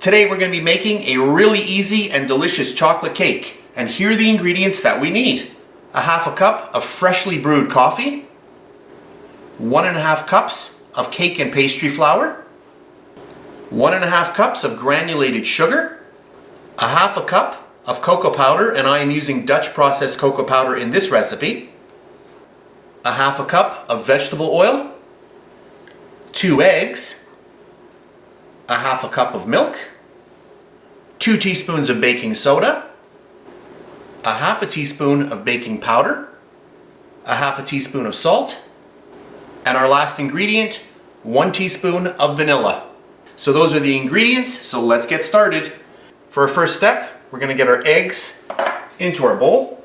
Today we're going to be making a really easy and delicious chocolate cake. And here are the ingredients that we need. A half a cup of freshly brewed coffee, 1.5 cups of cake and pastry flour, 1.5 cups of granulated sugar, a half a cup of cocoa powder, and I am using Dutch processed cocoa powder in this recipe, a half a cup of vegetable oil, 2 eggs, a half a cup of milk, 2 teaspoons of baking soda, a half a teaspoon of baking powder, a half a teaspoon of salt, and our last ingredient, 1 teaspoon of vanilla. So those are the ingredients, so let's get started. For our first step, we're going to get our eggs into our bowl.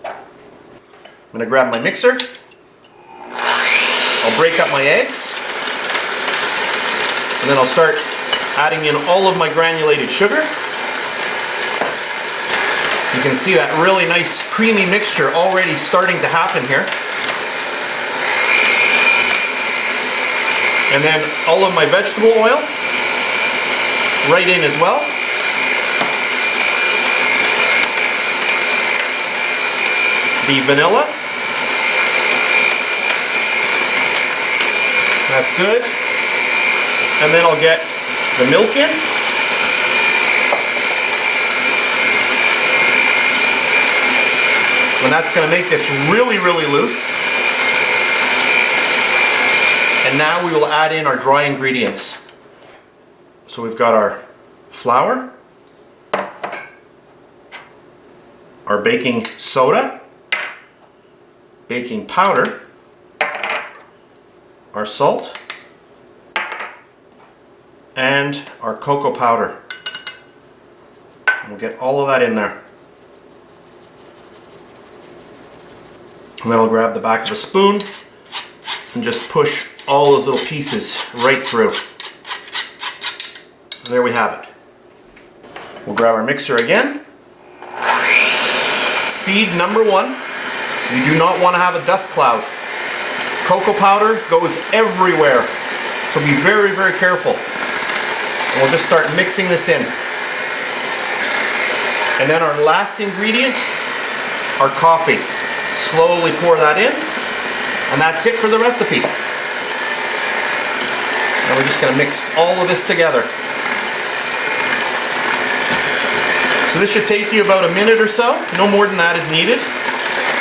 I'm going to grab my mixer. I'll break up my eggs. And then I'll start adding in all of my granulated sugar. You can see that really nice creamy mixture already starting to happen here. And then all of my vegetable oil right in as well. The vanilla. That's good. And then I'll get the milk in. And that's going to make this really, really loose. And now we will add in our dry ingredients. So we've got our flour, our baking soda, baking powder, our salt, and our cocoa powder. And we'll get all of that in there. And then I'll grab the back of a spoon and just push all those little pieces right through. And there we have it. We'll grab our mixer again. Speed number 1. You do not want to have a dust cloud. Cocoa powder goes everywhere, so be very, very careful. And we'll just start mixing this in. And then our last ingredient, our coffee. Slowly pour that in, and that's it for the recipe. Now we're just going to mix all of this together. So this should take you about a minute or so, no more than that is needed.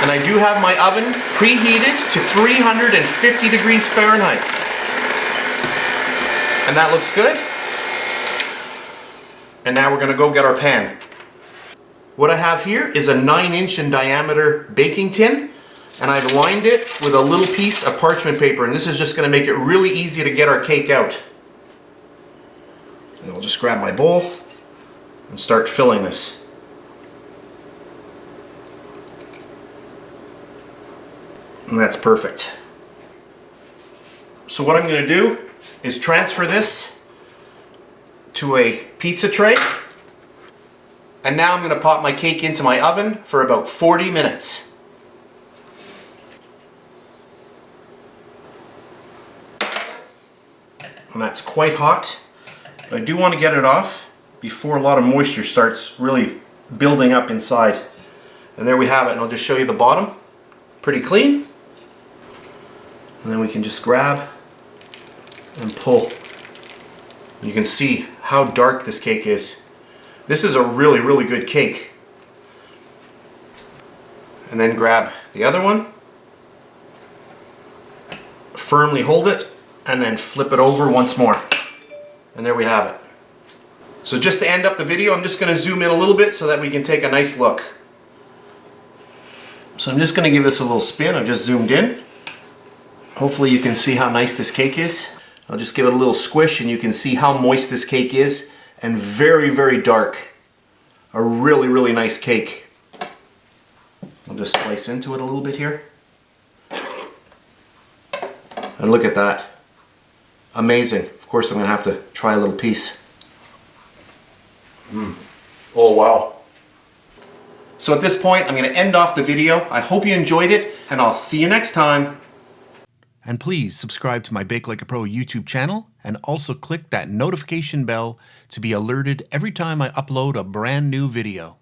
And I do have my oven preheated to 350 degrees Fahrenheit. And that looks good. And now we're going to go get our pan. What I have here is a 9-inch in diameter baking tin, and I've lined it with a little piece of parchment paper, and this is just going to make it really easy to get our cake out. And I'll just grab my bowl and start filling this. And that's perfect. So what I'm going to do is transfer this to a pizza tray. And now I'm going to pop my cake into my oven for about 40 minutes. And that's quite hot. But I do want to get it off before a lot of moisture starts really building up inside. And there we have it. And I'll just show you the bottom. Pretty clean. And then we can just grab and pull. You can see how dark this cake is. This is a really, really good cake. And then grab the other one, firmly hold it, and then flip it over once more. And there we have it. So just to end up the video, I'm just going to zoom in a little bit so that we can take a nice look. So I'm just going to give this a little spin. I've just zoomed in. Hopefully you can see how nice this cake is. I'll just give it a little squish and you can see how moist this cake is. And very, very dark. A really, really nice cake. I'll just slice into it a little bit here. And look at that. Amazing. Of course I'm going to have to try a little piece. Oh wow. So at this point I'm going to end off the video. I hope you enjoyed it and I'll see you next time. And please subscribe to my Bake Like a Pro YouTube channel and also click that notification bell to be alerted every time I upload a brand new video.